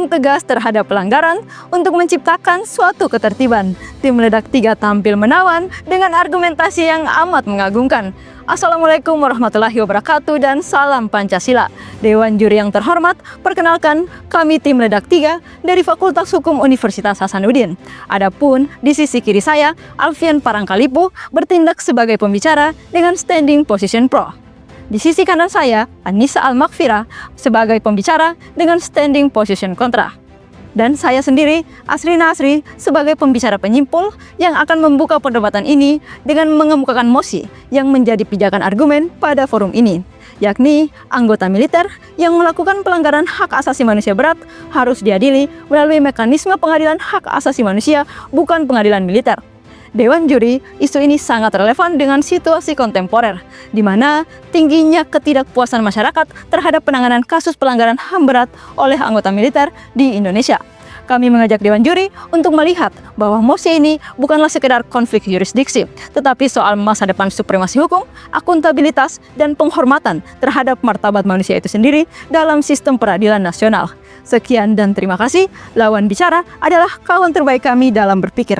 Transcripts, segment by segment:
bertindak tegas terhadap pelanggaran untuk menciptakan suatu ketertiban. Tim Meledak 3 tampil menawan dengan argumentasi yang amat mengagumkan. Assalamualaikum warahmatullahi wabarakatuh dan salam Pancasila. Dewan Juri yang terhormat, perkenalkan kami Tim Meledak 3 dari Fakultas Hukum Universitas Hasanuddin. Adapun di sisi kiri saya, Alfian Parangkalipu bertindak sebagai pembicara dengan standing position pro. Di sisi kanan saya, Anissa Al-Makfira sebagai pembicara dengan standing position kontra. Dan saya sendiri, Asrina Asri, sebagai pembicara penyimpul yang akan membuka perdebatan ini dengan mengemukakan mosi yang menjadi pijakan argumen pada forum ini, yakni anggota militer yang melakukan pelanggaran hak asasi manusia berat harus diadili melalui mekanisme pengadilan hak asasi manusia, bukan pengadilan militer. Dewan Juri, isu ini sangat relevan dengan situasi kontemporer, di mana tingginya ketidakpuasan masyarakat terhadap penanganan kasus pelanggaran HAM berat oleh anggota militer di Indonesia. Kami mengajak Dewan Juri untuk melihat bahwa mosi ini bukanlah sekedar konflik yurisdiksi, tetapi soal masa depan supremasi hukum, akuntabilitas, dan penghormatan terhadap martabat manusia itu sendiri dalam sistem peradilan nasional. Sekian dan terima kasih. Lawan bicara adalah kawan terbaik kami dalam berpikir.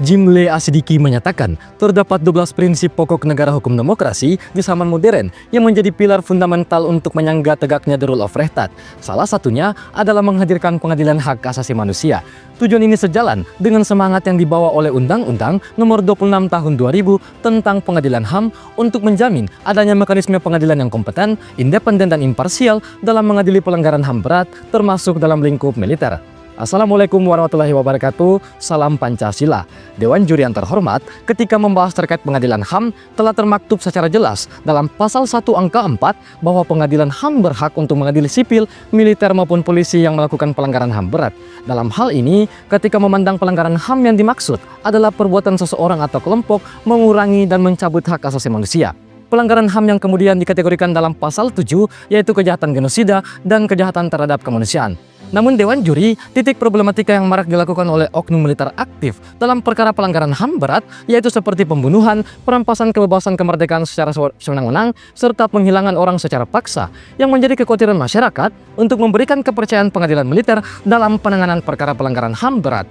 Jimli Asidiki menyatakan, terdapat 12 prinsip pokok negara hukum demokrasi di zaman modern yang menjadi pilar fundamental untuk menyangga tegaknya the rule of Rechtsstaat. Salah satunya adalah menghadirkan pengadilan hak asasi manusia. Tujuan ini sejalan dengan semangat yang dibawa oleh Undang-Undang Nomor 26 Tahun 2000 tentang Pengadilan HAM untuk menjamin adanya mekanisme pengadilan yang kompeten, independen dan imparsial dalam mengadili pelanggaran HAM berat termasuk dalam lingkup militer. Assalamualaikum warahmatullahi wabarakatuh, salam Pancasila. Dewan Juri yang terhormat, ketika membahas terkait pengadilan HAM, telah termaktub secara jelas dalam pasal 1 angka 4 bahwa pengadilan HAM berhak untuk mengadili sipil, militer maupun polisi yang melakukan pelanggaran HAM berat. Dalam hal ini, ketika memandang pelanggaran HAM yang dimaksud adalah perbuatan seseorang atau kelompok mengurangi dan mencabut hak asasi manusia. Pelanggaran HAM yang kemudian dikategorikan dalam pasal 7 yaitu kejahatan genosida dan kejahatan terhadap kemanusiaan. Namun Dewan Juri, titik problematika yang marak dilakukan oleh oknum militer aktif dalam perkara pelanggaran HAM berat yaitu seperti pembunuhan, perampasan kebebasan kemerdekaan secara sewenang-wenang, serta penghilangan orang secara paksa yang menjadi kekhawatiran masyarakat untuk memberikan kepercayaan pengadilan militer dalam penanganan perkara pelanggaran HAM berat.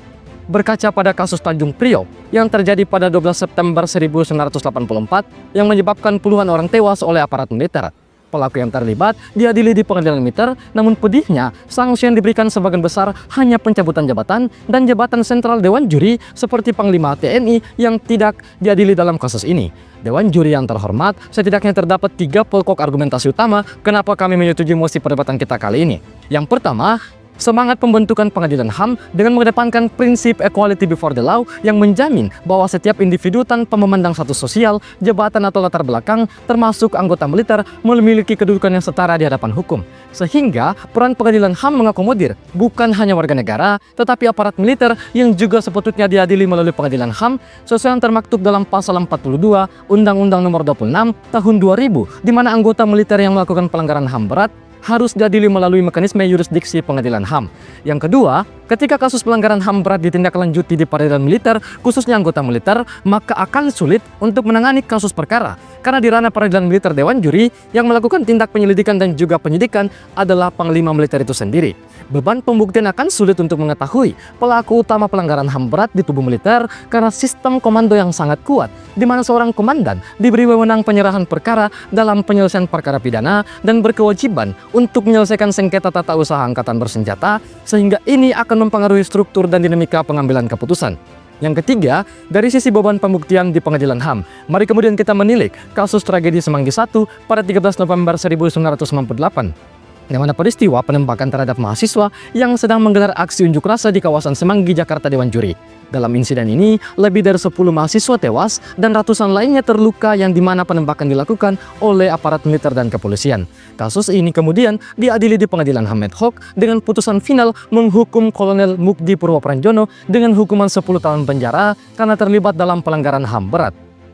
Berkaca pada kasus Tanjung Priok yang terjadi pada 12 September 1984 yang menyebabkan puluhan orang tewas oleh aparat militer. Pelaku yang terlibat diadili di pengadilan militer, namun pedihnya sanksi yang diberikan sebagian besar hanya pencabutan jabatan dan jabatan sentral Dewan Juri seperti Panglima TNI yang tidak diadili dalam kasus ini. Dewan Juri yang terhormat, setidaknya terdapat 3 pokok argumentasi utama kenapa kami menyetujui mosi perdebatan kita kali ini. Yang pertama, semangat pembentukan pengadilan HAM dengan mengedepankan prinsip equality before the law yang menjamin bahwa setiap individu tanpa memandang status sosial, jabatan atau latar belakang, termasuk anggota militer, memiliki kedudukan yang setara di hadapan hukum. Sehingga peran pengadilan HAM mengakomodir bukan hanya warga negara, tetapi aparat militer yang juga sepatutnya diadili melalui pengadilan HAM sesuai yang termaktub dalam pasal 42 Undang-Undang Nomor 26 Tahun 2000, di mana anggota militer yang melakukan pelanggaran HAM berat harus diadili melalui mekanisme yurisdiksi pengadilan HAM. Yang kedua, ketika kasus pelanggaran HAM berat ditindaklanjuti di peradilan militer, khususnya anggota militer, maka akan sulit untuk menangani kasus perkara. Karena di ranah peradilan militer, Dewan Juri yang melakukan tindak penyelidikan dan juga penyidikan adalah Panglima militer itu sendiri. Beban pembuktian akan sulit untuk mengetahui pelaku utama pelanggaran HAM berat di tubuh militer karena sistem komando yang sangat kuat, di mana seorang komandan diberi wewenang penyerahan perkara dalam penyelesaian perkara pidana dan berkewajiban untuk menyelesaikan sengketa tata usaha angkatan bersenjata, sehingga ini akan mempengaruhi struktur dan dinamika pengambilan keputusan. Yang ketiga, dari sisi beban pembuktian di pengadilan HAM, mari kemudian kita menilik kasus tragedi Semanggi I pada 13 November 1998. Di mana peristiwa penembakan terhadap mahasiswa yang sedang menggelar aksi unjuk rasa di kawasan Semanggi, Jakarta Dewan Juri. Dalam insiden ini, lebih dari 10 mahasiswa tewas dan ratusan lainnya terluka yang dimana penembakan dilakukan oleh aparat militer dan kepolisian. Kasus ini kemudian diadili di pengadilan HAM ad hoc dengan putusan final menghukum Kolonel Mukdi Purwopranjono dengan hukuman 10 tahun penjara karena terlibat dalam pelanggaran HAM berat.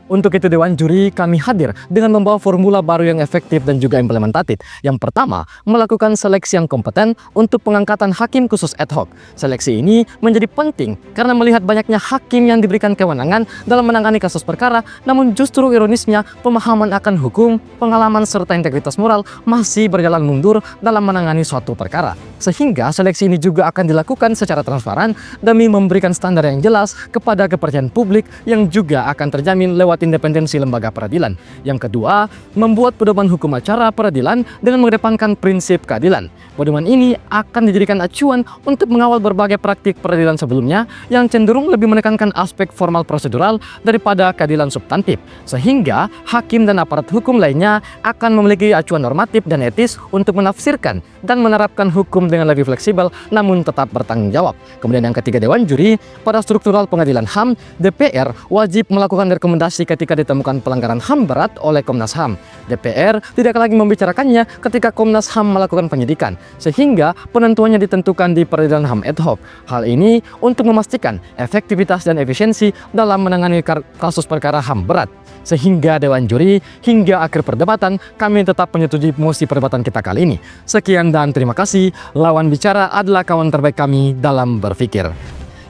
Untuk itu Dewan Juri kami hadir dengan membawa formula baru yang efektif dan juga implementatif. Yang pertama, melakukan seleksi yang kompeten untuk pengangkatan hakim khusus ad hoc. Seleksi ini menjadi penting karena melihat banyaknya hakim yang diberikan kewenangan dalam menangani kasus perkara, namun justru ironisnya pemahaman akan hukum, pengalaman serta integritas moral masih berjalan mundur dalam menangani suatu perkara. Sehingga seleksi ini juga akan dilakukan secara transparan demi memberikan standar yang jelas kepada kepercayaan publik yang juga akan terjamin lewat independensi lembaga peradilan. Yang kedua, membuat pedoman hukum acara peradilan dengan mengedepankan prinsip keadilan. Pedoman ini akan dijadikan acuan untuk mengawal berbagai praktik peradilan sebelumnya yang cenderung lebih menekankan aspek formal prosedural daripada keadilan substantif. Sehingga hakim dan aparat hukum lainnya akan memiliki acuan normatif dan etis untuk menafsirkan dan menerapkan hukum dengan lebih fleksibel namun tetap bertanggung jawab. Kemudian yang ketiga, Dewan Juri, pada struktural pengadilan HAM, DPR wajib melakukan rekomendasi ketika ditemukan pelanggaran HAM berat oleh Komnas HAM. DPR tidak lagi membicarakannya ketika Komnas HAM melakukan penyidikan, sehingga penentuannya ditentukan di peradilan HAM ad hoc. Hal ini untuk memastikan efektivitas dan efisiensi dalam menangani kasus perkara HAM berat. Sehingga Dewan Juri, hingga akhir perdebatan, kami tetap menyetujui mosi perdebatan kita kali ini. Sekian dan terima kasih. Lawan bicara adalah kawan terbaik kami dalam berpikir.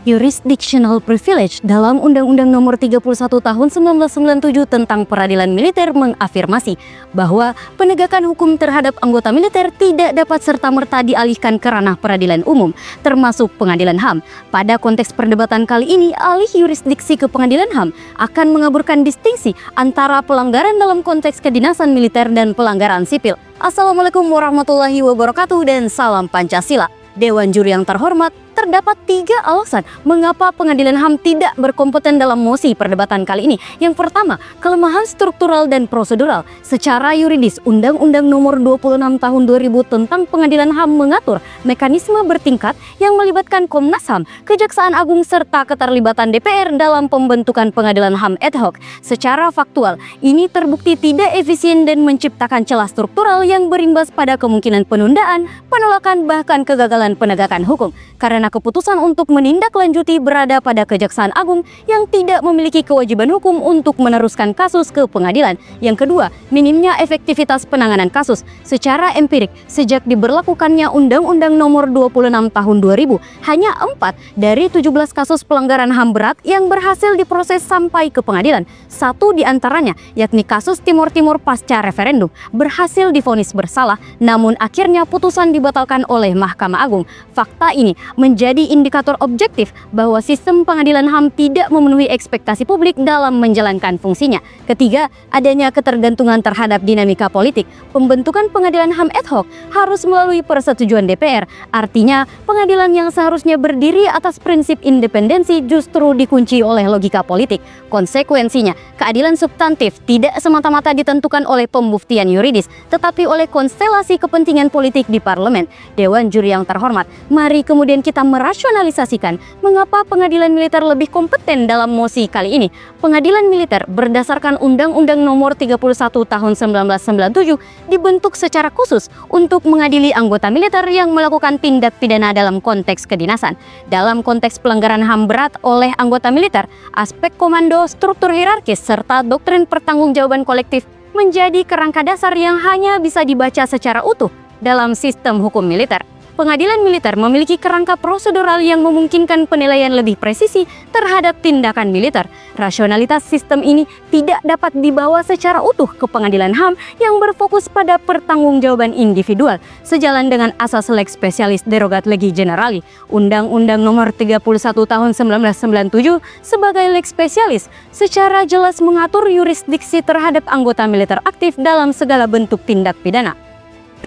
Jurisdictional Privilege dalam Undang-Undang Nomor 31 Tahun 1997 tentang Peradilan Militer mengafirmasi bahwa penegakan hukum terhadap anggota militer tidak dapat serta-merta dialihkan ke ranah peradilan umum, termasuk pengadilan HAM. Pada konteks perdebatan kali ini, alih yurisdiksi ke pengadilan HAM akan mengaburkan distingsi antara pelanggaran dalam konteks kedinasan militer dan pelanggaran sipil. Assalamualaikum warahmatullahi wabarakatuh dan salam Pancasila. Dewan Juri yang terhormat, terdapat 3 alasan mengapa pengadilan HAM tidak berkompeten dalam mosi perdebatan kali ini. Yang pertama, kelemahan struktural dan prosedural. Secara yuridis, Undang-Undang Nomor 26 Tahun 2000 tentang Pengadilan HAM mengatur mekanisme bertingkat yang melibatkan Komnas HAM, Kejaksaan Agung, serta keterlibatan DPR dalam pembentukan pengadilan HAM ad hoc. Secara faktual, ini terbukti tidak efisien dan menciptakan celah struktural yang berimbas pada kemungkinan penundaan, penolakan, bahkan kegagalan penegakan hukum. Karena keputusan untuk menindaklanjuti berada pada Kejaksaan Agung yang tidak memiliki kewajiban hukum untuk meneruskan kasus ke pengadilan. Yang kedua, minimnya efektivitas penanganan kasus. Secara empirik, sejak diberlakukannya Undang-Undang Nomor 26 Tahun 2000, hanya 4 dari 17 kasus pelanggaran HAM berat yang berhasil diproses sampai ke pengadilan. 1 di antaranya, yakni kasus Timor Timur pasca referendum, berhasil divonis bersalah, namun akhirnya putusan dibatalkan oleh Mahkamah Agung. Fakta ini menjadi indikator objektif bahwa sistem pengadilan HAM tidak memenuhi ekspektasi publik dalam menjalankan fungsinya. Ketiga, adanya ketergantungan terhadap dinamika politik. Pembentukan pengadilan HAM ad hoc harus melalui persetujuan DPR. Artinya, pengadilan yang seharusnya berdiri atas prinsip independensi justru dikunci oleh logika politik. Konsekuensinya, keadilan substantif tidak semata-mata ditentukan oleh pembuktian yuridis, tetapi oleh konstelasi kepentingan politik di parlemen. Dewan Juri yang terhormat, mari kemudian kita merasionalisasikan mengapa pengadilan militer lebih kompeten dalam mosi kali ini. Pengadilan militer berdasarkan Undang-Undang Nomor 31 Tahun 1997 dibentuk secara khusus untuk mengadili anggota militer yang melakukan tindak pidana dalam konteks kedinasan. Dalam konteks pelanggaran HAM berat oleh anggota militer, aspek komando, struktur hierarkis, serta doktrin pertanggungjawaban kolektif menjadi kerangka dasar yang hanya bisa dibaca secara utuh dalam sistem hukum militer. Pengadilan militer memiliki kerangka prosedural yang memungkinkan penilaian lebih presisi terhadap tindakan militer. Rasionalitas sistem ini tidak dapat dibawa secara utuh ke pengadilan HAM yang berfokus pada pertanggungjawaban individual. Sejalan dengan asas lex specialis derogat legi generali, Undang-Undang Nomor 31 Tahun 1997 sebagai lex specialis secara jelas mengatur yurisdiksi terhadap anggota militer aktif dalam segala bentuk tindak pidana.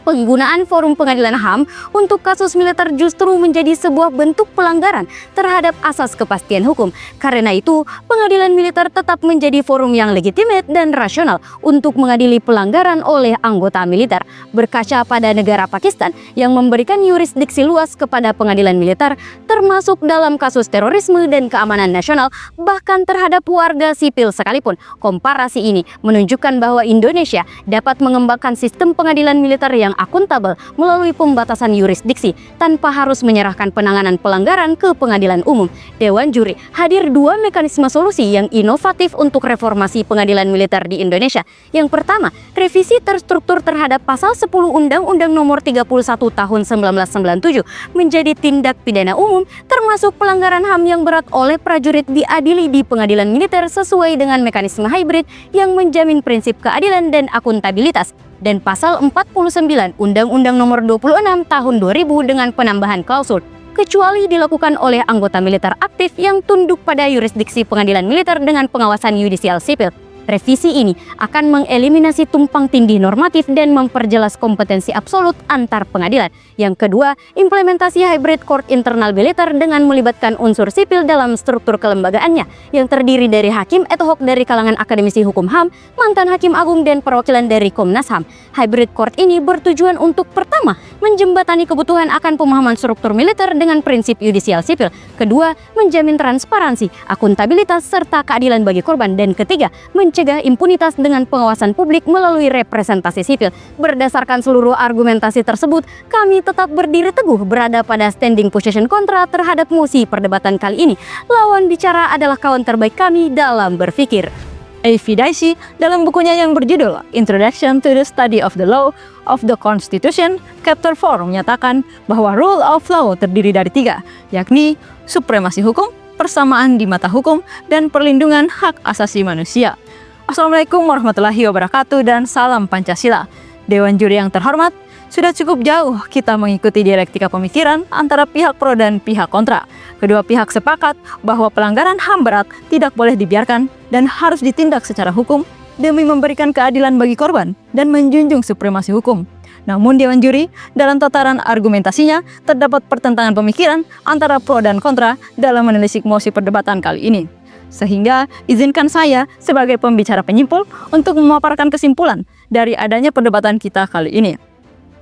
Penggunaan forum pengadilan HAM untuk kasus militer justru menjadi sebuah bentuk pelanggaran terhadap asas kepastian hukum. Karena itu, pengadilan militer tetap menjadi forum yang legitimate dan rasional untuk mengadili pelanggaran oleh anggota militer. Berkaca pada negara Pakistan yang memberikan yurisdiksi luas kepada pengadilan militer, termasuk dalam kasus terorisme dan keamanan nasional, bahkan terhadap warga sipil sekalipun. Komparasi ini menunjukkan bahwa Indonesia dapat mengembangkan sistem pengadilan militer yang akuntabel melalui pembatasan yurisdiksi tanpa harus menyerahkan penanganan pelanggaran ke pengadilan umum. Dewan Juri hadir 2 mekanisme solusi yang inovatif untuk reformasi pengadilan militer di Indonesia. Yang pertama, revisi terstruktur terhadap pasal 10 Undang-Undang Nomor 31 Tahun 1997 menjadi tindak pidana umum termasuk pelanggaran HAM yang berat oleh prajurit diadili di pengadilan militer sesuai dengan mekanisme hybrid yang menjamin prinsip keadilan dan akuntabilitas, dan pasal 49 Undang-Undang Nomor 26 Tahun 2000 dengan penambahan klausul kecuali dilakukan oleh anggota militer aktif yang tunduk pada yurisdiksi pengadilan militer dengan pengawasan yudisial sipil. Revisi ini akan mengeliminasi tumpang tindih normatif dan memperjelas kompetensi absolut antar pengadilan. Yang kedua, implementasi hybrid court internal militer dengan melibatkan unsur sipil dalam struktur kelembagaannya yang terdiri dari hakim ad hoc dari kalangan akademisi hukum HAM, mantan hakim agung, dan perwakilan dari Komnas HAM. Hybrid court ini bertujuan untuk pertama, menjembatani kebutuhan akan pemahaman struktur militer dengan prinsip yudisial sipil. Kedua, menjamin transparansi, akuntabilitas, serta keadilan bagi korban. Dan ketiga, mencegah impunitas dengan pengawasan publik melalui representasi sipil. Berdasarkan seluruh argumentasi tersebut, kami tetap berdiri teguh berada pada standing position kontra terhadap mosi perdebatan kali ini. Lawan bicara adalah kawan terbaik kami dalam berpikir. A.V. Dicey dalam bukunya yang berjudul Introduction to the Study of the Law of the Constitution, Chapter 4 menyatakan bahwa rule of law terdiri dari 3, yakni supremasi hukum, persamaan di mata hukum, dan perlindungan hak asasi manusia. Assalamualaikum warahmatullahi wabarakatuh dan salam Pancasila. Dewan Juri yang terhormat, sudah cukup jauh kita mengikuti dialektika pemikiran antara pihak pro dan pihak kontra. Kedua pihak sepakat bahwa pelanggaran HAM berat tidak boleh dibiarkan dan harus ditindak secara hukum demi memberikan keadilan bagi korban dan menjunjung supremasi hukum. Namun Dewan Juri dalam tataran argumentasinya terdapat pertentangan pemikiran antara pro dan kontra dalam menelisik mosi perdebatan kali ini. Sehingga izinkan saya sebagai pembicara penyimpul untuk memaparkan kesimpulan dari adanya perdebatan kita kali ini.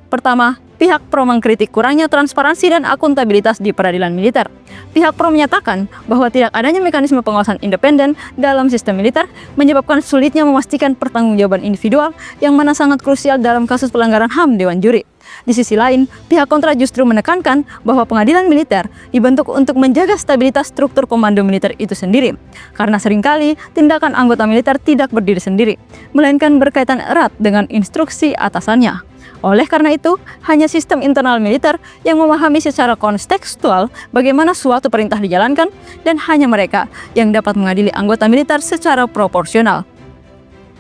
Pertama, pihak pro mengkritik kurangnya transparansi dan akuntabilitas di peradilan militer. Pihak pro menyatakan bahwa tidak adanya mekanisme pengawasan independen dalam sistem militer menyebabkan sulitnya memastikan pertanggungjawaban individual yang mana sangat krusial dalam kasus pelanggaran HAM Dewan Juri. Di sisi lain, pihak kontra justru menekankan bahwa pengadilan militer dibentuk untuk menjaga stabilitas struktur komando militer itu sendiri. Karena seringkali tindakan anggota militer tidak berdiri sendiri, melainkan berkaitan erat dengan instruksi atasannya. Oleh karena itu, hanya sistem internal militer yang memahami secara kontekstual bagaimana suatu perintah dijalankan dan hanya mereka yang dapat mengadili anggota militer secara proporsional.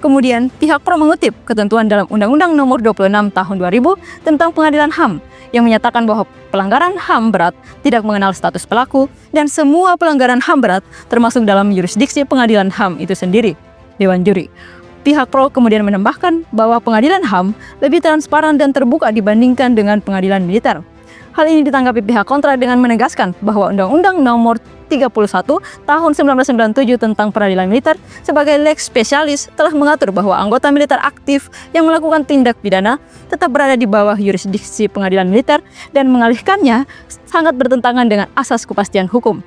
Kemudian, pihak pro mengutip ketentuan dalam Undang-Undang Nomor 26 Tahun 2000 tentang Pengadilan HAM yang menyatakan bahwa pelanggaran HAM berat tidak mengenal status pelaku dan semua pelanggaran HAM berat termasuk dalam yurisdiksi Pengadilan HAM itu sendiri, Dewan Juri. Pihak pro kemudian menambahkan bahwa Pengadilan HAM lebih transparan dan terbuka dibandingkan dengan pengadilan militer. Hal ini ditanggapi pihak kontra dengan menegaskan bahwa Undang-Undang Nomor 31 Tahun 1997 tentang peradilan militer sebagai lex specialis telah mengatur bahwa anggota militer aktif yang melakukan tindak pidana tetap berada di bawah yurisdiksi pengadilan militer dan mengalihkannya sangat bertentangan dengan asas kepastian hukum.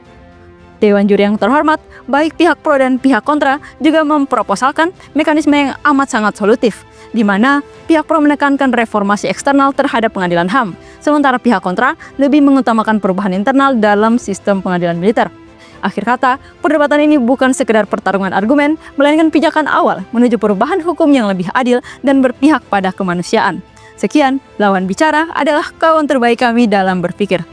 Dewan Juri yang terhormat, baik pihak pro dan pihak kontra juga memproposalkan mekanisme yang amat sangat solutif, di mana pihak pro menekankan reformasi eksternal terhadap pengadilan HAM, sementara pihak kontra lebih mengutamakan perubahan internal dalam sistem pengadilan militer. Akhir kata, perdebatan ini bukan sekedar pertarungan argumen, melainkan pijakan awal menuju perubahan hukum yang lebih adil dan berpihak pada kemanusiaan. Sekian, lawan bicara adalah kawan terbaik kami dalam berpikir.